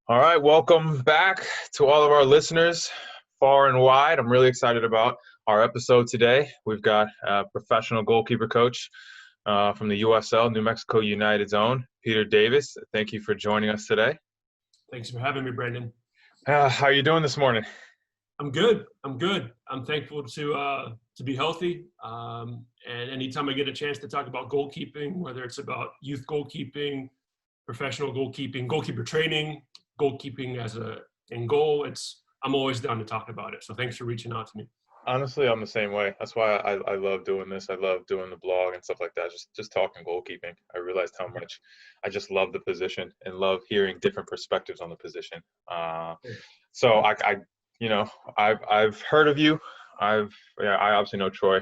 All right, welcome back to all of our listeners far and wide. I'm really excited about our episode today. We've got a professional goalkeeper coach from the USL, New Mexico United's own, Peter Davis. Thank you for joining us today. Thanks for having me, Brandon. How are you doing this morning? I'm good. I'm thankful to be healthy. And anytime I get a chance to talk about goalkeeping, whether it's about youth goalkeeping, professional goalkeeping, goalkeeper training, goalkeeping in goal, I'm always down to talk about it. So thanks for reaching out to me. Honestly, I'm the same way. That's why I love doing this. I love doing the blog and stuff like that. Just talking goalkeeping. I realized how much I just love the position and love hearing different perspectives on the position. So I've heard of you. I obviously know Troy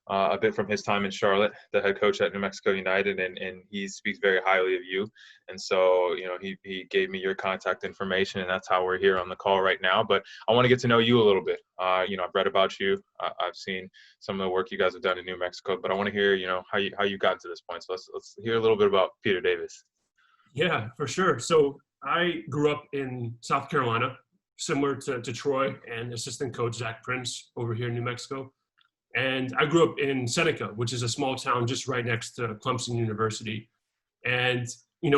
a bit from his time in Charlotte, the head coach at New Mexico United, and he speaks very highly of you. And so, he gave me your contact information, and that's how we're here on the call right now. But I want to get to know you a little bit. I've read about you. I've seen some of the work you guys have done in New Mexico, but I want to hear, how you got to this point. So let's hear a little bit about Peter Davis. Yeah, for sure. So I grew up in South Carolina, similar to Troy and assistant coach Zach Prince over here in New Mexico. And I grew up in Seneca, which is a small town just right next to Clemson University. And,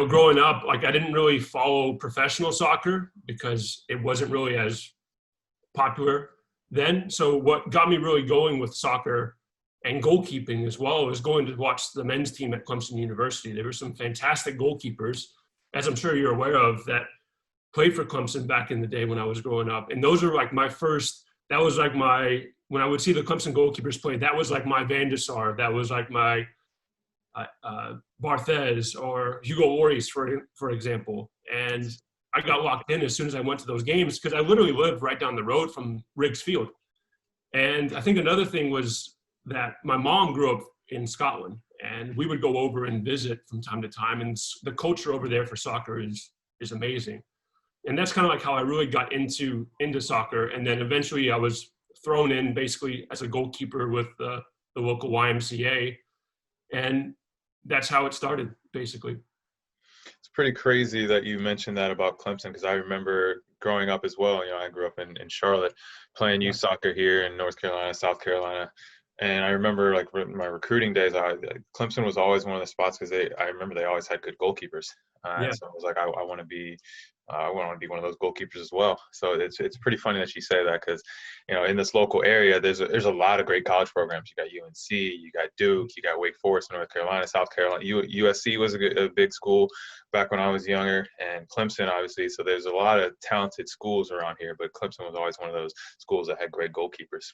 growing up, I didn't really follow professional soccer because it wasn't really as popular then. So what got me really going with soccer and goalkeeping as well was going to watch the men's team at Clemson University. There were some fantastic goalkeepers, as I'm sure you're aware of, that played for Clemson back in the day when I was growing up. And those are when I would see the Clemson goalkeepers play, that was like my Van de Sar, that was like my Barthez or Hugo Lloris, for example. And I got locked in as soon as I went to those games because I literally lived right down the road from Riggs Field. And I think another thing was that my mom grew up in Scotland, and we would go over and visit from time to time. And the culture over there for soccer is amazing. And that's kind of like how I really got into soccer. And then eventually I was thrown in basically as a goalkeeper with the local YMCA. And that's how it started, basically. It's pretty crazy that you mentioned that about Clemson, because I remember growing up as well. I grew up in Charlotte, playing youth soccer here in North Carolina, South Carolina. And I remember my recruiting days, Clemson was always one of the spots because I remember they always had good goalkeepers. So I was like, I want to be one of those goalkeepers as well. So it's pretty funny that you say that because, in this local area, there's a lot of great college programs. You got UNC, you got Duke, you got Wake Forest, North Carolina, South Carolina. USC was a big school back when I was younger, and Clemson, obviously. So there's a lot of talented schools around here, but Clemson was always one of those schools that had great goalkeepers.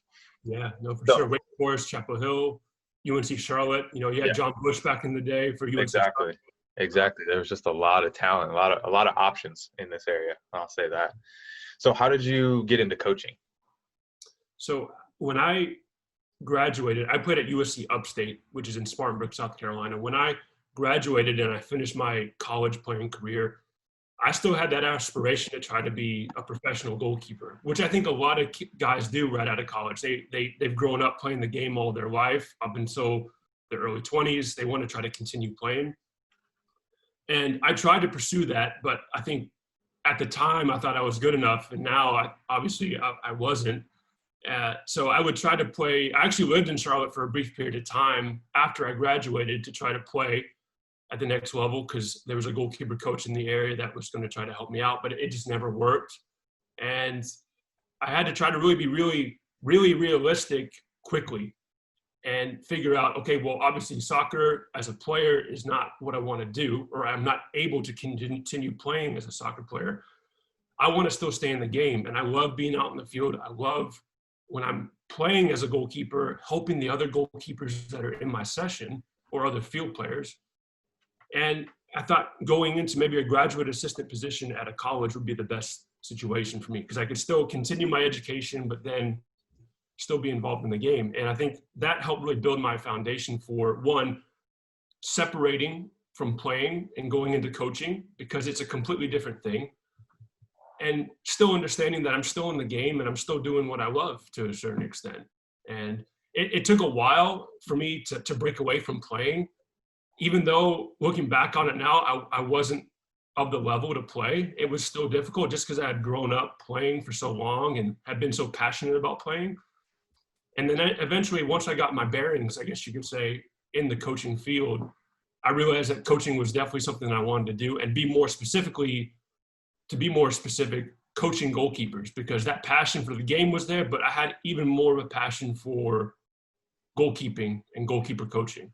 Yeah, no, for sure. Wake Forest, Chapel Hill, UNC Charlotte. You had John Bush back in the day for UNC. Exactly. There was just a lot of talent, a lot of options in this area. I'll say that. So how did you get into coaching? So when I graduated, I played at USC Upstate, which is in Spartanburg, South Carolina. When I graduated and I finished my college playing career, I still had that aspiration to try to be a professional goalkeeper, which I think a lot of guys do right out of college. They've grown up playing the game all their life up until their early 20s. They want to try to continue playing. And I tried to pursue that, but I think at the time I thought I was good enough, and now I wasn't. So I would try to play. I actually lived in Charlotte for a brief period of time after I graduated to try to play at the next level because there was a goalkeeper coach in the area that was going to try to help me out, but it just never worked. And I had to try to really be really, really realistic quickly and figure out, okay, well, obviously soccer as a player is not what I want to do, or I'm not able to continue playing as a soccer player. I want to still stay in the game, and I love being out in the field. I love when I'm playing as a goalkeeper, helping the other goalkeepers that are in my session or other field players. And I thought going into maybe a graduate assistant position at a college would be the best situation for me because I could still continue my education, but then still be involved in the game. And I think that helped really build my foundation for, one, separating from playing and going into coaching because it's a completely different thing. And still understanding that I'm still in the game and I'm still doing what I love to a certain extent. And it took a while for me to break away from playing, even though looking back on it now, I wasn't of the level to play, it was still difficult just because I had grown up playing for so long and had been so passionate about playing. And then eventually, once I got my bearings, I guess you could say, in the coaching field, I realized that coaching was definitely something I wanted to do, and to be more specific, coaching goalkeepers, because that passion for the game was there, but I had even more of a passion for goalkeeping and goalkeeper coaching.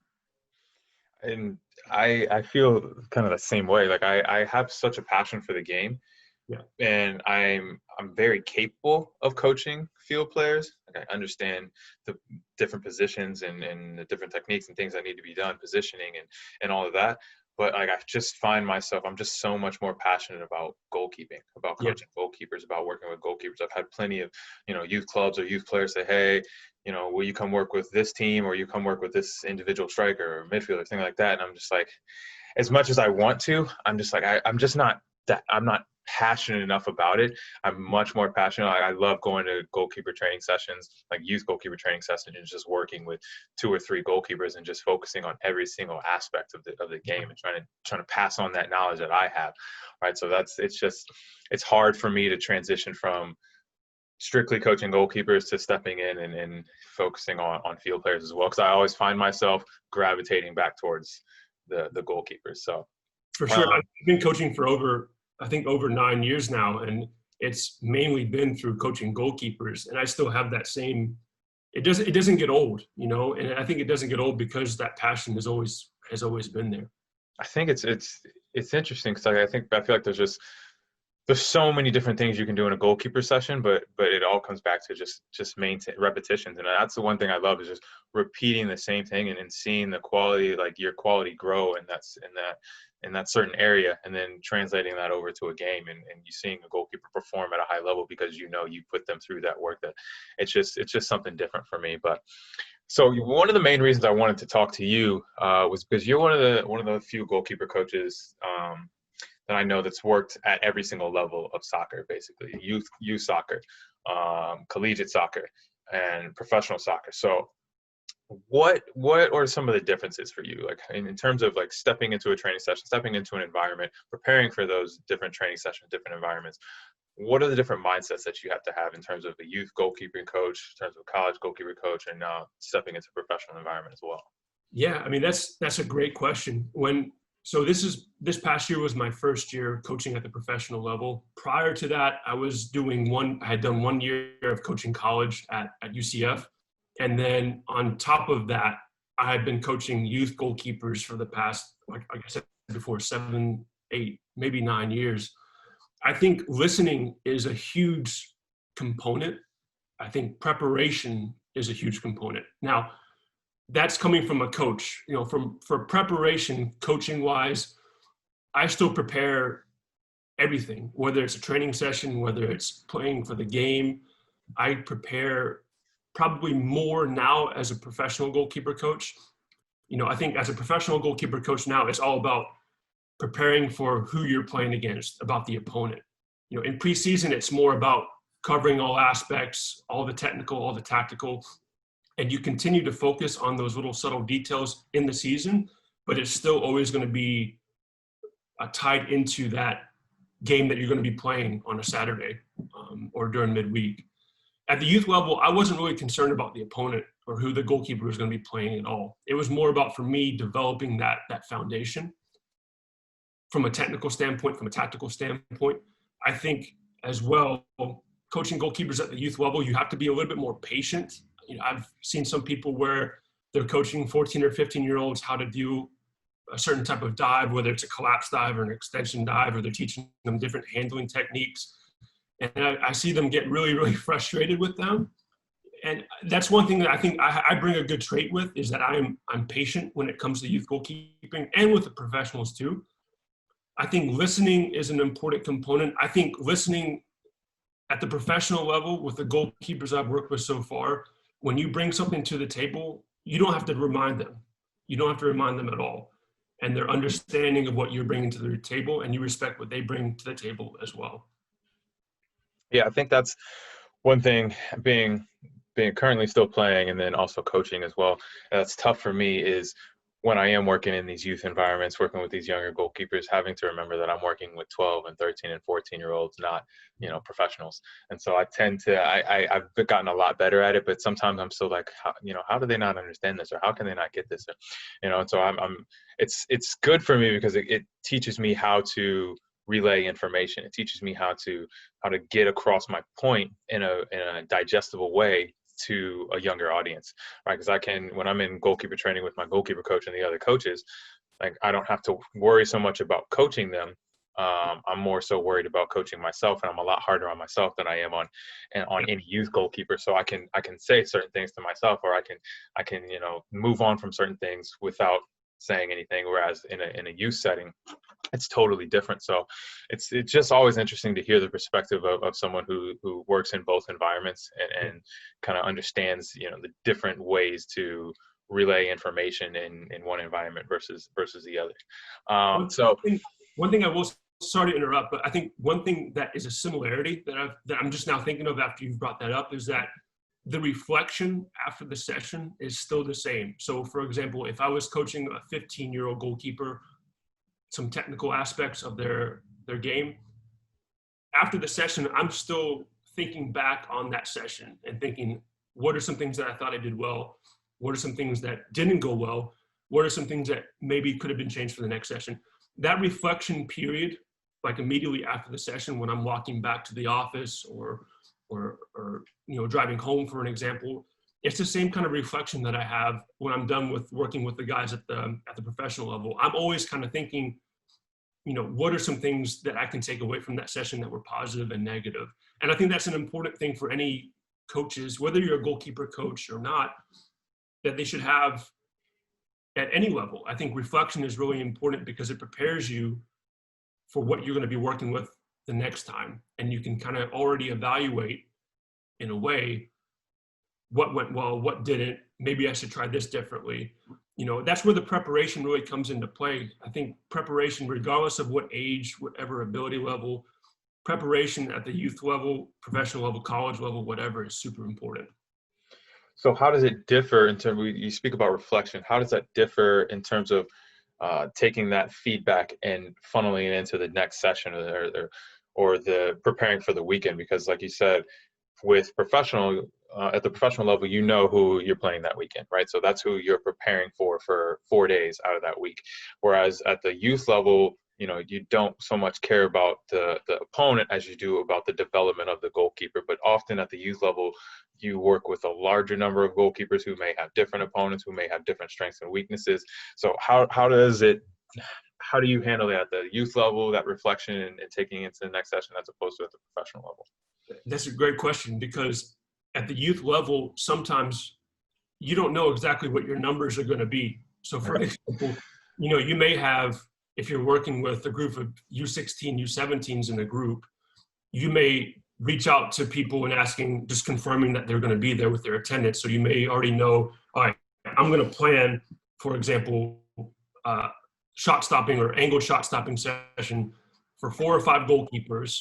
And I feel kind of the same way. Like I have such a passion for the game, Yeah. and I'm very capable of coaching field players. Like I understand the different positions and the different techniques and things that need to be done, positioning and all of that. But like I just find myself, I'm just so much more passionate about goalkeeping, about Yeah. coaching goalkeepers, about working with goalkeepers. I've had plenty of, youth clubs or youth players say, hey, will you come work with this team or you come work with this individual striker or midfielder, thing like that. And I'm just like, as much as I want to, I'm just like, I'm just not I'm not passionate enough about it. I'm much more passionate. I love going to goalkeeper training sessions, like youth goalkeeper training sessions, and just working with 2 or 3 goalkeepers and just focusing on every single aspect of the game and trying to pass on that knowledge that I have. Right. So it's hard for me to transition from strictly coaching goalkeepers to stepping in and focusing on field players as well. Cause I always find myself gravitating back towards the goalkeepers. So, For sure. um, I've been coaching for I think over 9 years now, and it's mainly been through coaching goalkeepers. And I still have that same. It doesn't get old, and I think it doesn't get old because that passion has always been there. I think it's interesting because I feel like there's so many different things you can do in a goalkeeper session, but it all comes back to just maintain repetitions, and that's the one thing I love is just repeating the same thing and seeing the quality, like your quality grow, and that's in that certain area, and then translating that over to a game, and you seeing a goalkeeper perform at a high level because you put them through that work. That it's just something different for me, but. So one of the main reasons I wanted to talk to you was because you're one of the few goalkeeper coaches that I know that's worked at every single level of soccer, basically youth soccer, collegiate soccer, and professional soccer. So what are some of the differences for you, like in terms of like stepping into a training session, stepping into an environment, preparing for those different training sessions, different environments? What are the different mindsets that you have to have in terms of a youth goalkeeping coach, in terms of college goalkeeper coach, and stepping into a professional environment as well? Yeah, I mean that's a great question. This past year was my first year coaching at the professional level. Prior to that, I had done 1 year of coaching college at UCF. And then on top of that, I had been coaching youth goalkeepers for the past, like I said before, 7, 8, maybe 9 years. I think listening is a huge component. I think preparation is a huge component. Now, that's coming from a coach. For preparation, coaching wise, I still prepare everything, whether it's a training session, whether it's playing for the game. I prepare probably more now as a professional goalkeeper coach. I think as a professional goalkeeper coach now, it's all about preparing for who you're playing against, about the opponent. In preseason, it's more about covering all aspects, all the technical, all the tactical, and you continue to focus on those little subtle details in the season, but it's still always going to be tied into that game that you're going to be playing on a Saturday or during midweek. At the youth level, I wasn't really concerned about the opponent or who the goalkeeper was going to be playing at all. It was more about, for me, developing that foundation from a technical standpoint, from a tactical standpoint. I think as well, coaching goalkeepers at the youth level, you have to be a little bit more patient. I've seen some people where they're coaching 14 or 15-year-olds how to do a certain type of dive, whether it's a collapse dive or an extension dive, or they're teaching them different handling techniques. And I see them get really, really frustrated with them. And that's one thing that I think I bring a good trait with, is that I'm patient when it comes to youth goalkeeping and with the professionals too. I think listening is an important component. I think listening at the professional level with the goalkeepers I've worked with so far, when you bring something to the table, you don't have to remind them. You don't have to remind them at all. And their understanding of what you're bringing to the table, and you respect what they bring to the table as well. Yeah, I think that's one thing, being currently still playing and then also coaching as well. That's tough for me is when I am working in these youth environments, working with these younger goalkeepers, having to remember that I'm working with 12 and 13 and 14-year-olds, not, professionals. And so I tend to, I've gotten a lot better at it, but sometimes I'm still like, how do they not understand this, or how can they not get this? Or, and so it's good for me because it teaches me how to relay information. It teaches me how to get across my point in a digestible way to a younger audience, right? Because when I'm in goalkeeper training with my goalkeeper coach and the other coaches, like I don't have to worry so much about coaching them. I'm more so worried about coaching myself, and I'm a lot harder on myself than I am on any youth goalkeeper. So I can say certain things to myself, or I can move on from certain things without saying anything. Whereas in a youth setting, it's totally different. So it's just always interesting to hear the perspective of someone who works in both environments and kind of understands, the different ways to relay information in one environment versus the other. One So thing, one thing I will, sorry to interrupt, but I think one thing that is a similarity that I'm just now thinking of after you've brought that up is that the reflection after the session is still the same. So for example, if I was coaching a 15-year-old goalkeeper, some technical aspects of their game, after the session, I'm still thinking back on that session and thinking, what are some things that I thought I did well? What are some things that didn't go well? What are some things that maybe could have been changed for the next session? That reflection period, like immediately after the session, when I'm walking back to the office or driving home, for an example, it's the same kind of reflection that I have when I'm done with working with the guys at the professional level. I'm always kind of thinking, what are some things that I can take away from that session that were positive and negative? And I think that's an important thing for any coaches, whether you're a goalkeeper coach or not, that they should have at any level. I think reflection is really important because it prepares you for what you're going to be working with the next time. And you can kind of already evaluate in a way what went well, what didn't, maybe I should try this differently. That's where the preparation really comes into play. I think preparation, regardless of what age, whatever ability level, preparation at the youth level, professional level, college level, whatever, is super important. So how does it differ in terms, you speak about reflection, how does that differ in terms of taking that feedback and funneling it into the next session or the preparing for the weekend? Because like you said, with professional, at the professional level, who you're playing that weekend, right? So that's who you're preparing for 4 days out of that week. Whereas at the youth level, you don't so much care about the opponent as you do about the development of the goalkeeper. But often at the youth level, you work with a larger number of goalkeepers who may have different opponents, who may have different strengths and weaknesses. So how do you handle that at the youth level, that reflection and taking it to the next session as opposed to at the professional level? That's a great question, because at the youth level, sometimes you don't know exactly what your numbers are going to be. So for example, you may have, if you're working with a group of U16, U17s in a group, you may reach out to people and asking, just confirming that they're going to be there with their attendance. So you may already know, all right, I'm going to plan, for example, shot stopping or angled shot stopping session for 4 or 5 goalkeepers,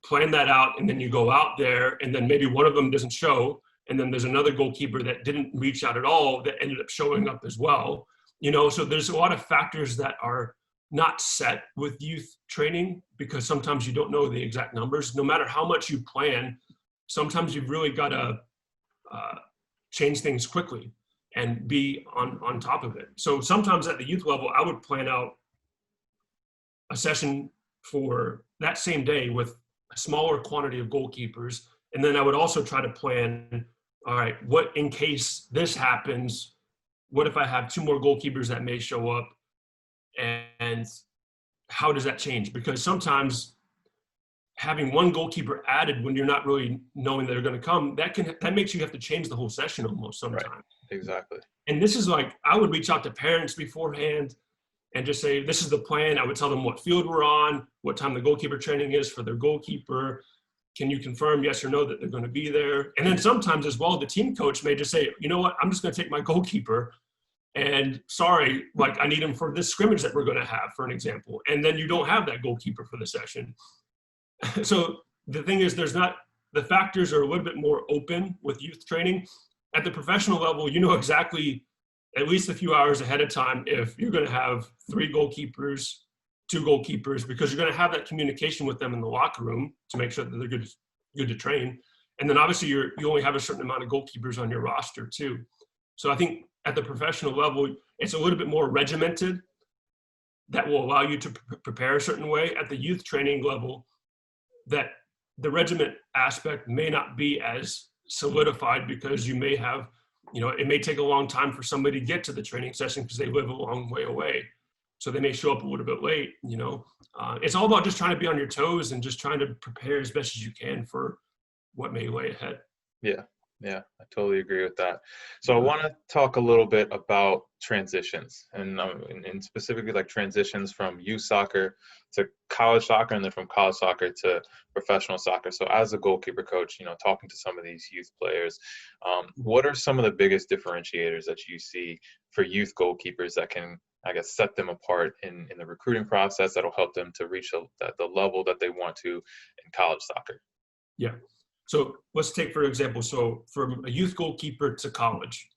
plan that out, and then you go out there, and then maybe one of them doesn't show, and then there's another goalkeeper that didn't reach out at all that ended up showing up as well. So there's a lot of factors that are not set with youth training, because sometimes you don't know the exact numbers. No matter how much you plan, sometimes you've really got to change things quickly and be on top of it. So sometimes at the youth level, I would plan out a session for that same day with a smaller quantity of goalkeepers. And then I would also try to plan, all right, what in case this happens, what if I have 2 more goalkeepers that may show up, and how does that change? Because sometimes having 1 goalkeeper added when you're not really knowing they're going to come, that makes you have to change the whole session almost sometimes. Right. Exactly. And this is like, I would reach out to parents beforehand and just say, this is the plan. I would tell them what field we're on, what time the goalkeeper training is for their goalkeeper. Can you confirm yes or no that they're going to be there? And then sometimes as well, the team coach may just say, you know what, I'm just going to take my goalkeeper, and sorry, like I need him for this scrimmage that we're going to have, for an example. And then you don't have that goalkeeper for the session. So the thing is, the factors are a little bit more open with youth training. At the professional level, you know exactly at least a few hours ahead of time if you're going to have 3 goalkeepers, 2 goalkeepers, because you're going to have that communication with them in the locker room to make sure that they're good to train. And then obviously you only have a certain amount of goalkeepers on your roster too. So I think at the professional level, it's a little bit more regimented that will allow you to prepare a certain way. At the youth training level, that the regiment aspect may not be as solidified because you may have, it may take a long time for somebody to get to the training session because they live a long way away. So they may show up a little bit late, It's all about just trying to be on your toes and just trying to prepare as best as you can for what may lay ahead. Yeah, yeah, I totally agree with that. So I want to talk a little bit about transitions and specifically like transitions from youth soccer to college soccer and then from college soccer to professional soccer. So as a goalkeeper coach, talking to some of these youth players, what are some of the biggest differentiators that you see for youth goalkeepers that can, I guess, set them apart in the recruiting process that'll help them to reach the level that they want to in college soccer? Yeah. So let's take, for example, so from a youth goalkeeper to college,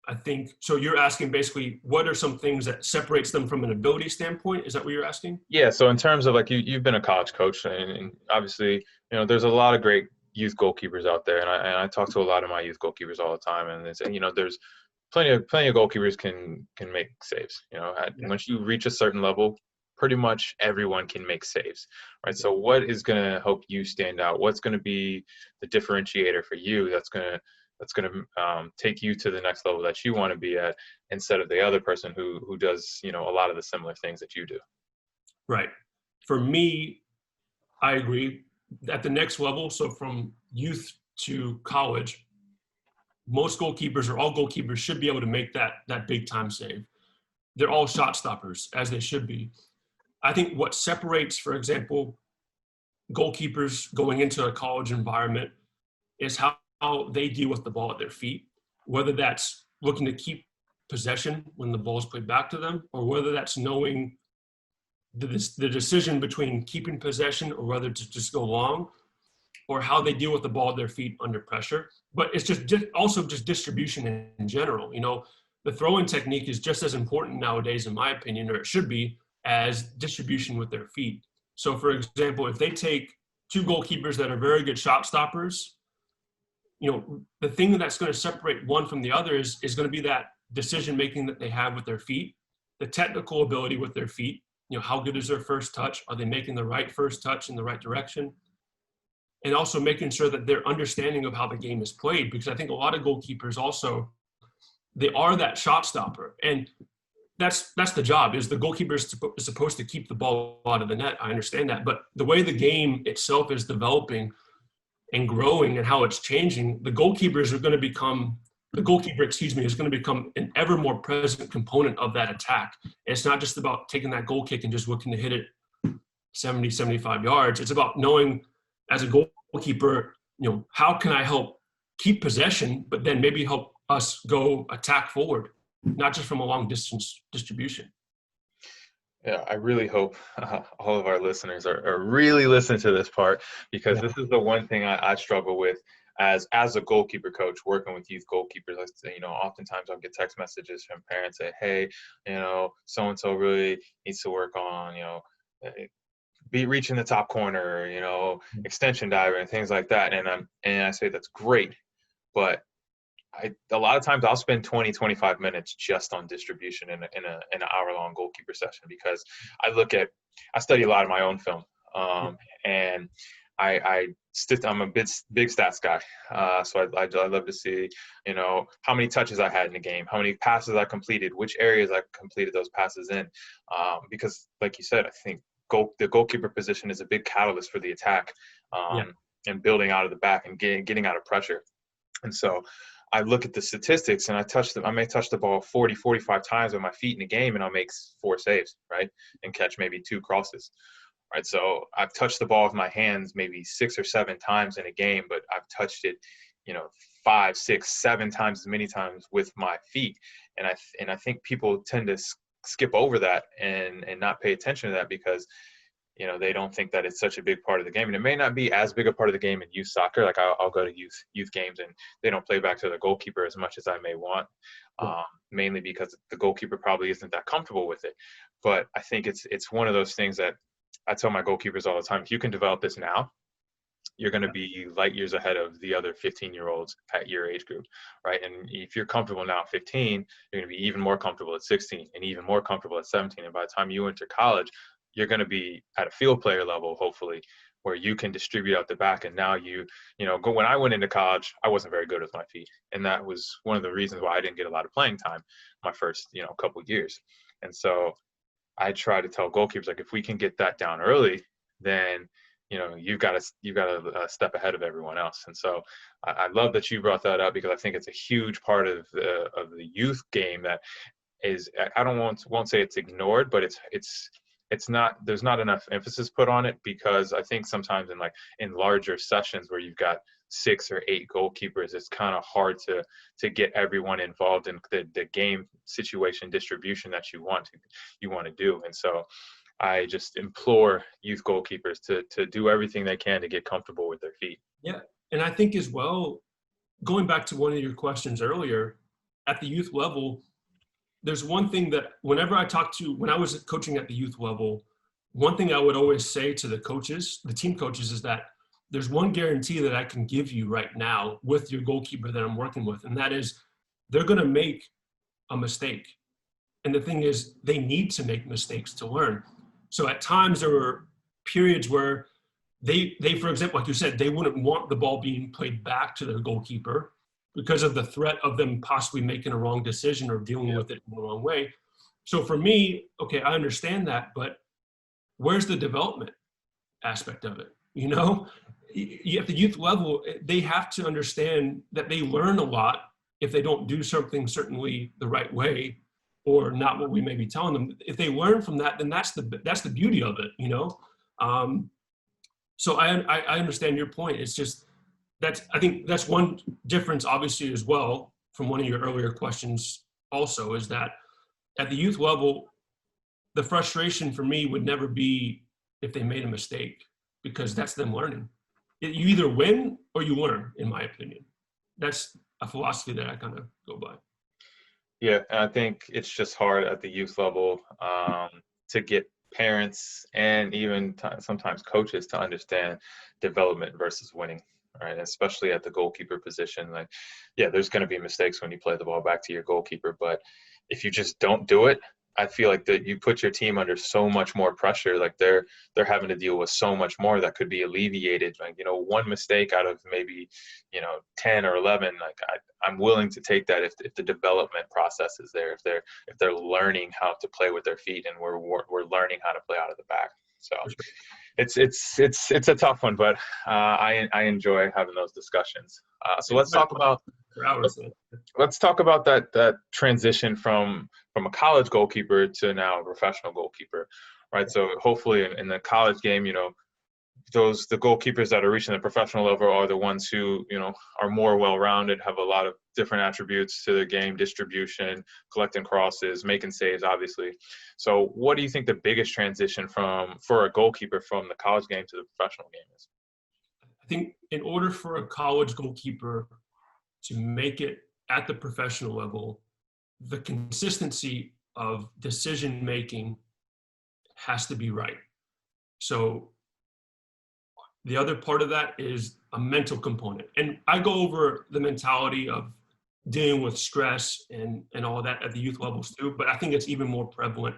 I think, so you're asking basically what are some things that separates them from an ability standpoint? Is that what you're asking? Yeah, so in terms of like you've been a college coach, and obviously, there's a lot of great youth goalkeepers out there, and I talk to a lot of my youth goalkeepers all the time, and they say, there's plenty of goalkeepers can make saves. Once you reach a certain level, pretty much everyone can make saves, right? So what is going to help you stand out? What's going to be the differentiator for you that's going to take you to the next level that you want to be at, instead of the other person who does a lot of the similar things that you do? Right. For me, I agree. At the next level, so from youth to college, most goalkeepers or all goalkeepers should be able to make that big time save. They're all shot stoppers, as they should be. I think what separates, for example, goalkeepers going into a college environment is how they deal with the ball at their feet, whether that's looking to keep possession when the ball is played back to them, or whether that's knowing the decision between keeping possession or whether to just go long, or how they deal with the ball at their feet under pressure. But it's just also just distribution in general. The throwing technique is just as important nowadays, in my opinion, or it should be, as distribution with their feet. So, for example, if they take 2 goalkeepers that are very good shot stoppers, the thing that's going to separate one from the other is going to be that decision making that they have with their feet, the technical ability with their feet. How good is their first touch? Are they making the right first touch in the right direction? And also making sure that their understanding of how the game is played, because I think a lot of goalkeepers also, they are that shot stopper. And that's the job, is the goalkeeper is supposed to keep the ball out of the net. I understand that. But the way the game itself is developing and growing and how it's changing, the goalkeeper, is going to become an ever more present component of that attack. And it's not just about taking that goal kick and just looking to hit it 70, 75 yards. It's about knowing, as a goalkeeper, how can I help keep possession, but then maybe help us go attack forward, not just from a long distance distribution. Yeah, I really hope all of our listeners are really listening to this part, because this is the one thing I struggle with as a goalkeeper coach working with youth goalkeepers. Oftentimes I'll get text messages from parents say, hey, so-and-so really needs to work on, be reaching the top corner, extension diver and things like that. And I say, that's great. But a lot of times I'll spend 20, 25 minutes just on distribution in an hour-long goalkeeper session, because I study a lot of my own film, and I'm a big stats guy, so I love to see how many touches I had in the game, how many passes I completed, which areas I completed those passes in, because like you said, I think the goalkeeper position is a big catalyst for the attack, and building out of the back and getting out of pressure. And so I look at the statistics, and I may touch the ball 40, 45 times with my feet in a game, and I'll make 4 saves, right? And catch maybe 2 crosses, right? So I've touched the ball with my hands maybe 6 or 7 times in a game, but I've touched it, 5, 6, 7 times as many times with my feet. And I think people tend to skip over that and not pay attention to that, because they don't think that it's such a big part of the game, and it may not be as big a part of the game in youth soccer. Like I'll go to youth games, and they don't play back to the goalkeeper as much as I may want, Yeah. mainly because the goalkeeper probably isn't that comfortable with it. But I think it's one of those things that I tell my goalkeepers all the time: if you can develop this now, you're going to be light years ahead of the other 15-year-olds at your age group, right? And if you're comfortable now at 15, you're going to be even more comfortable at 16 and even more comfortable at 17. And by the time you enter college, you're going to be at a field player level, hopefully, where you can distribute out the back. And now when I went into college, I wasn't very good with my feet. And that was one of the reasons why I didn't get a lot of playing time my first, couple years. And so I try to tell goalkeepers, like, if we can get that down early, then you've got to step ahead of everyone else. And so I love that you brought that up, because I think it's a huge part of the youth game that is, I won't say it's ignored, but it's not, there's not enough emphasis put on it, because I think sometimes in larger sessions where you've got 6 or 8 goalkeepers, it's kind of hard to get everyone involved in the game situation distribution that you want to do. And so I just implore youth goalkeepers to do everything they can to get comfortable with their feet. Yeah. And I think as well, going back to one of your questions earlier, at the youth level, there's one thing that when I was coaching at the youth level, one thing I would always say to the coaches, the team coaches, is that there's one guarantee that I can give you right now with your goalkeeper that I'm working with. And that is, they're going to make a mistake. And the thing is, they need to make mistakes to learn. So at times there were periods where they, for example, like you said, they wouldn't want the ball being played back to their goalkeeper because of the threat of them possibly making a wrong decision or dealing with it in the wrong way. So for me, okay, I understand that, but where's the development aspect of it? At the youth level, they have to understand that they learn a lot if they don't do something certainly the right way, or not what we may be telling them. If they learn from that, then that's the beauty of it, So I understand your point. It's just I think that's one difference, obviously, as well, from one of your earlier questions. Also, is that at the youth level, the frustration for me would never be if they made a mistake, because that's them learning. You either win or you learn, in my opinion. That's a philosophy that I kind of go by. Yeah, and I think it's just hard at the youth level to get parents and even sometimes coaches to understand development versus winning, right? Especially at the goalkeeper position. Like, yeah, there's going to be mistakes when you play the ball back to your goalkeeper, but if you just don't do it, I feel like that you put your team under so much more pressure. Like they're having to deal with so much more that could be alleviated. Like, one mistake out of maybe 10 or 11. Like I'm willing to take that if the development process is there. If they're learning how to play with their feet, and we're learning how to play out of the back. So it's a tough one, but I enjoy having those discussions. So let's talk about that transition from a college goalkeeper to now a professional goalkeeper, right? So hopefully in the college game, the goalkeepers that are reaching the professional level are the ones who, are more well-rounded, have a lot of different attributes to their game: distribution, collecting crosses, making saves, obviously. So what do you think the biggest transition for a goalkeeper from the college game to the professional game is? I think in order for a college goalkeeper to make it at the professional level, the consistency of decision making has to be right. So the other part of that is a mental component. And I go over the mentality of dealing with stress and all of that at the youth levels too, but I think it's even more prevalent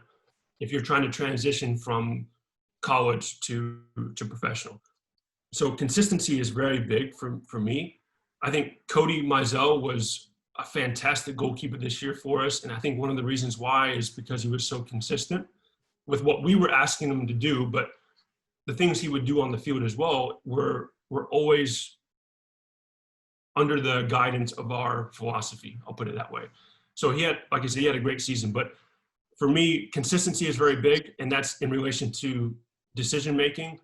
if you're trying to transition from college to professional. So consistency is very big for me. I think Cody Mizell was a fantastic goalkeeper this year for us. And I think one of the reasons why is because he was so consistent with what we were asking him to do, but the things he would do on the field as well were always under the guidance of our philosophy. I'll put it that way. So he had, like I said, he had a great season, but for me, consistency is very big, and that's in relation to decision-making.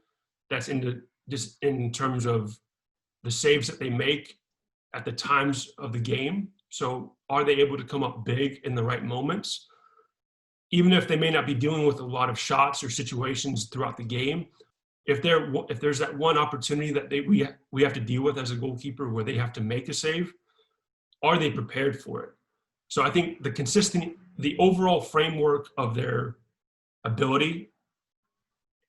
That's in terms of the saves that they make at the times of the game. So are they able to come up big in the right moments? even if they may not be dealing with a lot of shots or situations throughout the game, if there's that one opportunity that we have to deal with as a goalkeeper where they have to make a save, are they prepared for it? So I think the overall framework of their ability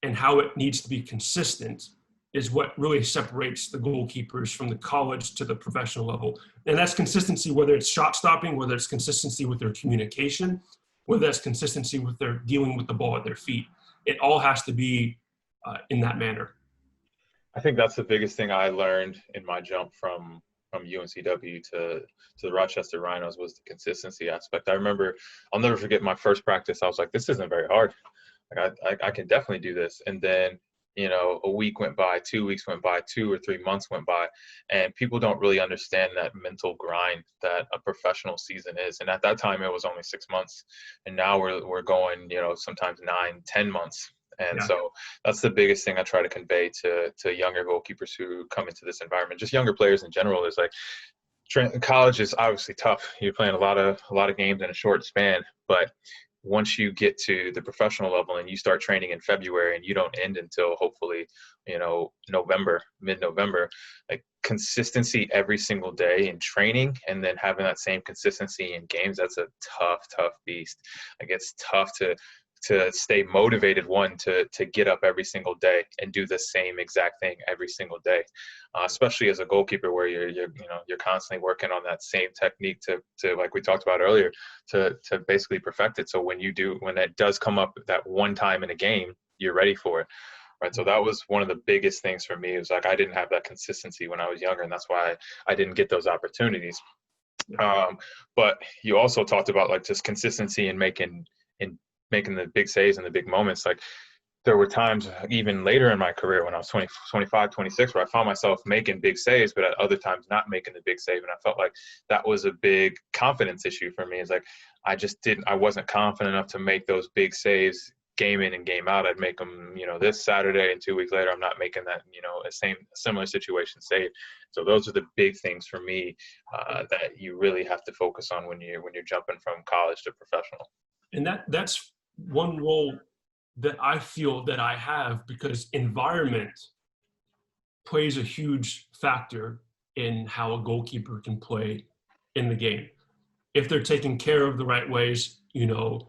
and how it needs to be consistent is what really separates the goalkeepers from the college to the professional level. And that's consistency, whether it's shot stopping, whether it's consistency with their communication, whether that's consistency with their dealing with the ball at their feet. It all has to be in that manner. I think that's the biggest thing I learned in my jump from UNCW to the Rochester Rhinos was the consistency aspect. I remember, I'll never forget my first practice. I was like, this isn't very hard. Like I can definitely do this. And then, you know, a week went by, 2 weeks went by, 2 or 3 months went by, and people don't really understand that mental grind that a professional season is. And at that time, it was only 6 months, and now we're going, you know, sometimes 9, 10 months. And Yeah. so that's the biggest thing I try to convey to younger goalkeepers who come into this environment, just younger players in general, is like college is obviously tough. You're playing a lot of games in a short span, but once you get to the professional level and you start training in February and you don't end until hopefully, you know, November, mid-November, like consistency every single day in training and then having that same consistency in games, that's a tough beast. Like it's tough to stay motivated, one, to get up every single day and do the same exact thing every single day, especially as a goalkeeper where you're constantly working on that same technique to like we talked about earlier, to basically perfect it. So when it does come up that one time in a game, you're ready for it. Right. So that was one of the biggest things for me. It was like I didn't have that consistency when I was younger, and that's why I didn't get those opportunities. But you also talked about like just consistency and making the big saves and the big moments. Like there were times even later in my career when I was 20, 25, 26, where I found myself making big saves, but at other times not making the big save. And I felt like that was a big confidence issue for me. It's like I wasn't confident enough to make those big saves game in and game out. I'd make them, you know, this Saturday, and 2 weeks later, I'm not making that, you know, similar situation save. So those are the big things for me that you really have to focus on when you're jumping from college to professional. And that's one role that I feel that I have, because environment plays a huge factor in how a goalkeeper can play in the game. If they're taken care of the right ways, you know,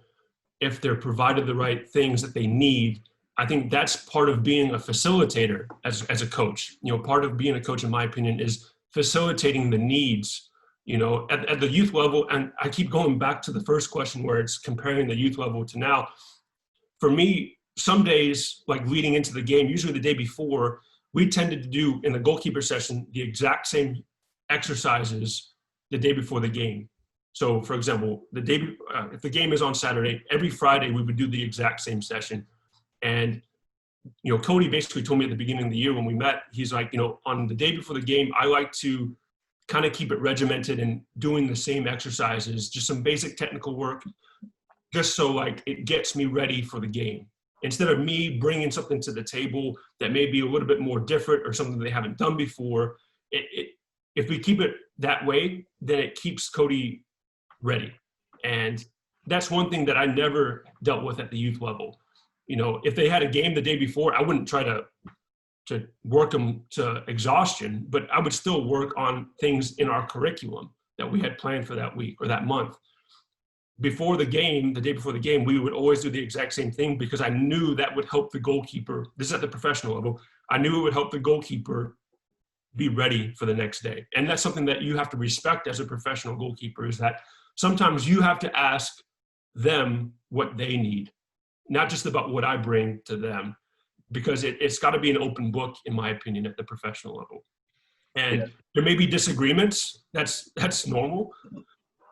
if they're provided the right things that they need, I think that's part of being a facilitator as a coach. You know, part of being a coach, in my opinion, is facilitating the needs, you know, at the youth level. And I keep going back to the first question where it's comparing the youth level to now. For me, some days, like leading into the game, usually the day before, we tended to do in the goalkeeper session the exact same exercises the day before the game. So, for example, if the game is on Saturday, every Friday we would do the exact same session. And you know, Cody basically told me at the beginning of the year when we met, he's like, you know, on the day before the game, I like to kind of keep it regimented and doing the same exercises, just some basic technical work, just so like it gets me ready for the game. Instead of me bringing something to the table that may be a little bit more different or something they haven't done before, if we keep it that way, then it keeps Cody ready. And that's one thing that I never dealt with at the youth level. You know, if they had a game the day before, I wouldn't try to work them to exhaustion, but I would still work on things in our curriculum that we had planned for that week or that month. Before the game, the day before the game, we would always do the exact same thing because I knew that would help the goalkeeper. This is at the professional level. I knew it would help the goalkeeper be ready for the next day. And that's something that you have to respect as a professional goalkeeper, is that sometimes you have to ask them what they need, not just about what I bring to them, because it's got to be an open book, in my opinion, at the professional level. And there may be disagreements. That's normal.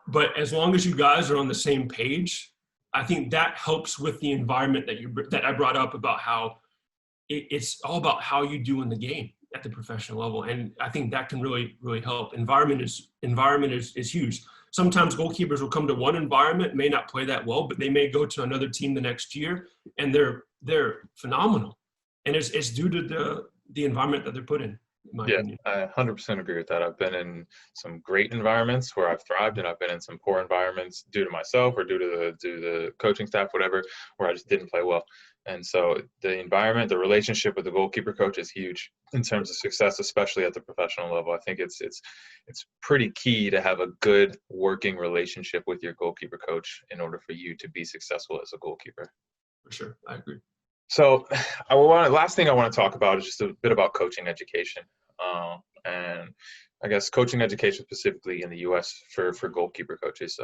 But as long as you guys are on the same page, I think that helps with the environment that I brought up about how it's all about how you do in the game at the professional level. And I think that can really, really help. Environment is huge. Sometimes goalkeepers will come to one environment, may not play that well, but they may go to another team the next year and they're phenomenal. And it's due to the environment that they're put in. in my Yeah, opinion. I 100% agree with that. I've been in some great environments where I've thrived, and I've been in some poor environments due to myself or due to the coaching staff, whatever, where I just didn't play well. And so the environment, the relationship with the goalkeeper coach is huge in terms of success, especially at the professional level. I think it's pretty key to have a good working relationship with your goalkeeper coach in order for you to be successful as a goalkeeper. For sure, I agree. So, last thing I want to talk about is just a bit about coaching education, and I guess coaching education specifically in the U.S. for goalkeeper coaches.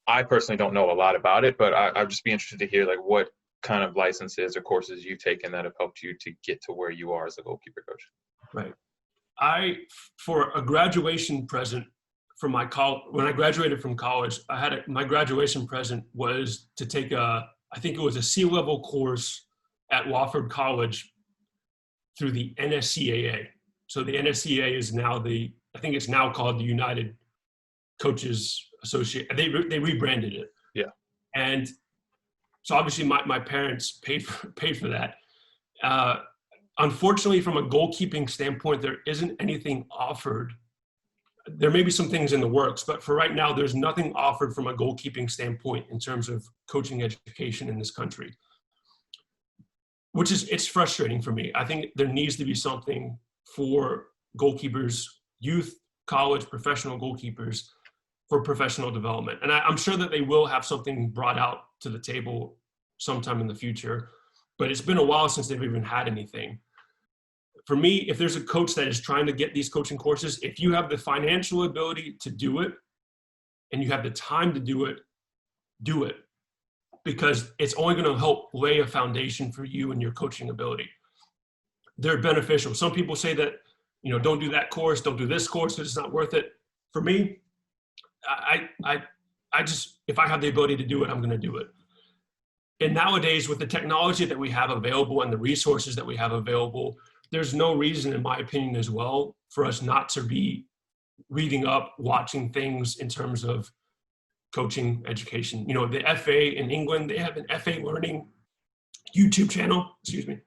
I personally don't know a lot about it, but I'd just be interested to hear like what kind of licenses or courses you've taken that have helped you to get to where you are as a goalkeeper coach. Right. For a graduation present from my when I graduated from college, my graduation present was to take I think it was a C-level course at Wofford College through the NSCAA. So the NSCAA is now I think it's now called the United Coaches Association. They rebranded it. Yeah. And so obviously my parents paid for that. Unfortunately, from a goalkeeping standpoint, there isn't anything offered. There may be some things in the works, but for right now, there's nothing offered from a goalkeeping standpoint in terms of coaching education in this country, it's frustrating for me. I think there needs to be something for goalkeepers, youth, college, professional goalkeepers for professional development. And I'm sure that they will have something brought out to the table sometime in the future, but it's been a while since they've even had anything. For me, if there's a coach that is trying to get these coaching courses, if you have the financial ability to do it and you have the time to do it, because it's only going to help lay a foundation for you and your coaching ability. They're beneficial. Some people say that, don't do that course, don't do this course because it's not worth it. For me, I just, if I have the ability to do it, I'm going to do it. And nowadays, with the technology that we have available and the resources that we have available, there's no reason, in my opinion, as well, for us not to be reading up, watching things in terms of coaching education. The FA in England, they have an FA Learning YouTube channel. Excuse me.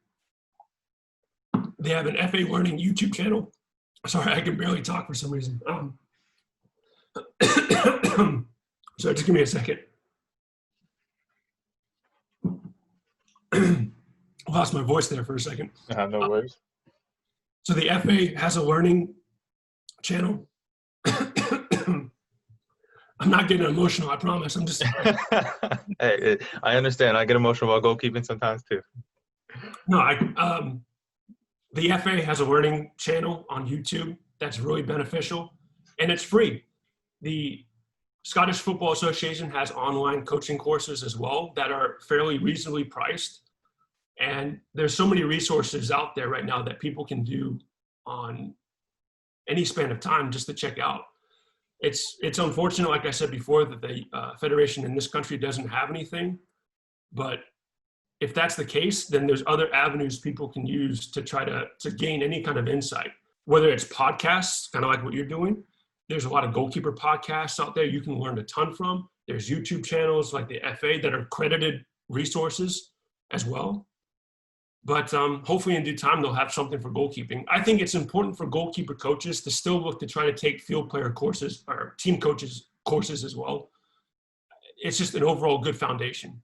They have an FA Learning YouTube channel. Sorry, I can barely talk for some reason. So just give me a second. Lost my voice there for a second. No worries. So the FA has a learning channel. I'm not getting emotional, I promise. I'm just. Hey, I understand. I get emotional about goalkeeping sometimes too. No, the FA has a learning channel on YouTube that's really beneficial, and it's free. The Scottish Football Association has online coaching courses as well that are fairly reasonably priced. And there's so many resources out there right now that people can do on any span of time just to check out. It's unfortunate, like I said before, that the federation in this country doesn't have anything. But if that's the case, then there's other avenues people can use to try to gain any kind of insight, whether it's podcasts, kind of like what you're doing. There's a lot of goalkeeper podcasts out there you can learn a ton from. There's YouTube channels like the FA that are credited resources as well. But hopefully in due time, they'll have something for goalkeeping. I think it's important for goalkeeper coaches to still look to try to take field player courses or team coaches courses as well. It's just an overall good foundation.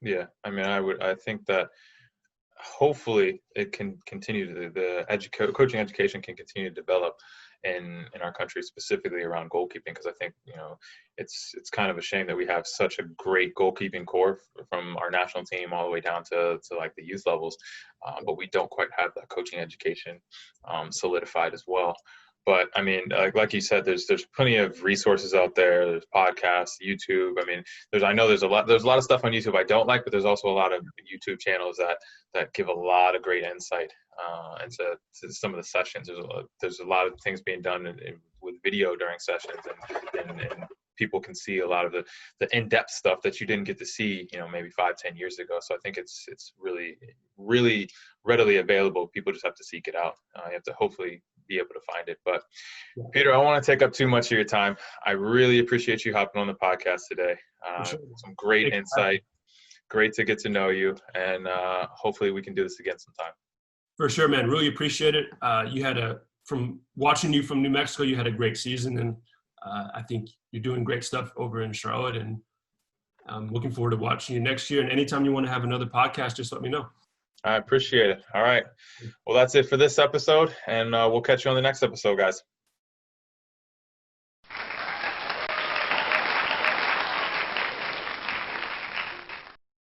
Yeah, I mean, I think that hopefully it can continue coaching education can continue to develop in our country, specifically around goalkeeping, because I think it's kind of a shame that we have such a great goalkeeping core from our national team all the way down to like the youth levels, but we don't quite have that coaching education solidified as well. But I mean, like you said, there's plenty of resources out there. There's podcasts, YouTube. I mean, I know there's a lot of stuff on YouTube I don't like, but there's also a lot of YouTube channels that give a lot of great insight into some of the sessions. There's a lot of things being done with video during sessions, and people can see a lot of the in-depth stuff that you didn't get to see, maybe 5-10 years ago. So I think it's really, really readily available. People just have to seek it out. You have to hopefully be able to find it. But Peter, I don't want to take up too much of your time. I really appreciate you hopping on the podcast today. Sure. Some great insight. Great to get to know you, and hopefully we can do this again sometime. For sure, man. Really appreciate it. From watching you from New Mexico, you had a great season, and I think you're doing great stuff over in Charlotte, and I'm looking forward to watching you next year. And anytime you want to have another podcast, just let me know. I appreciate it. All right. Well, that's it for this episode, and we'll catch you on the next episode, guys.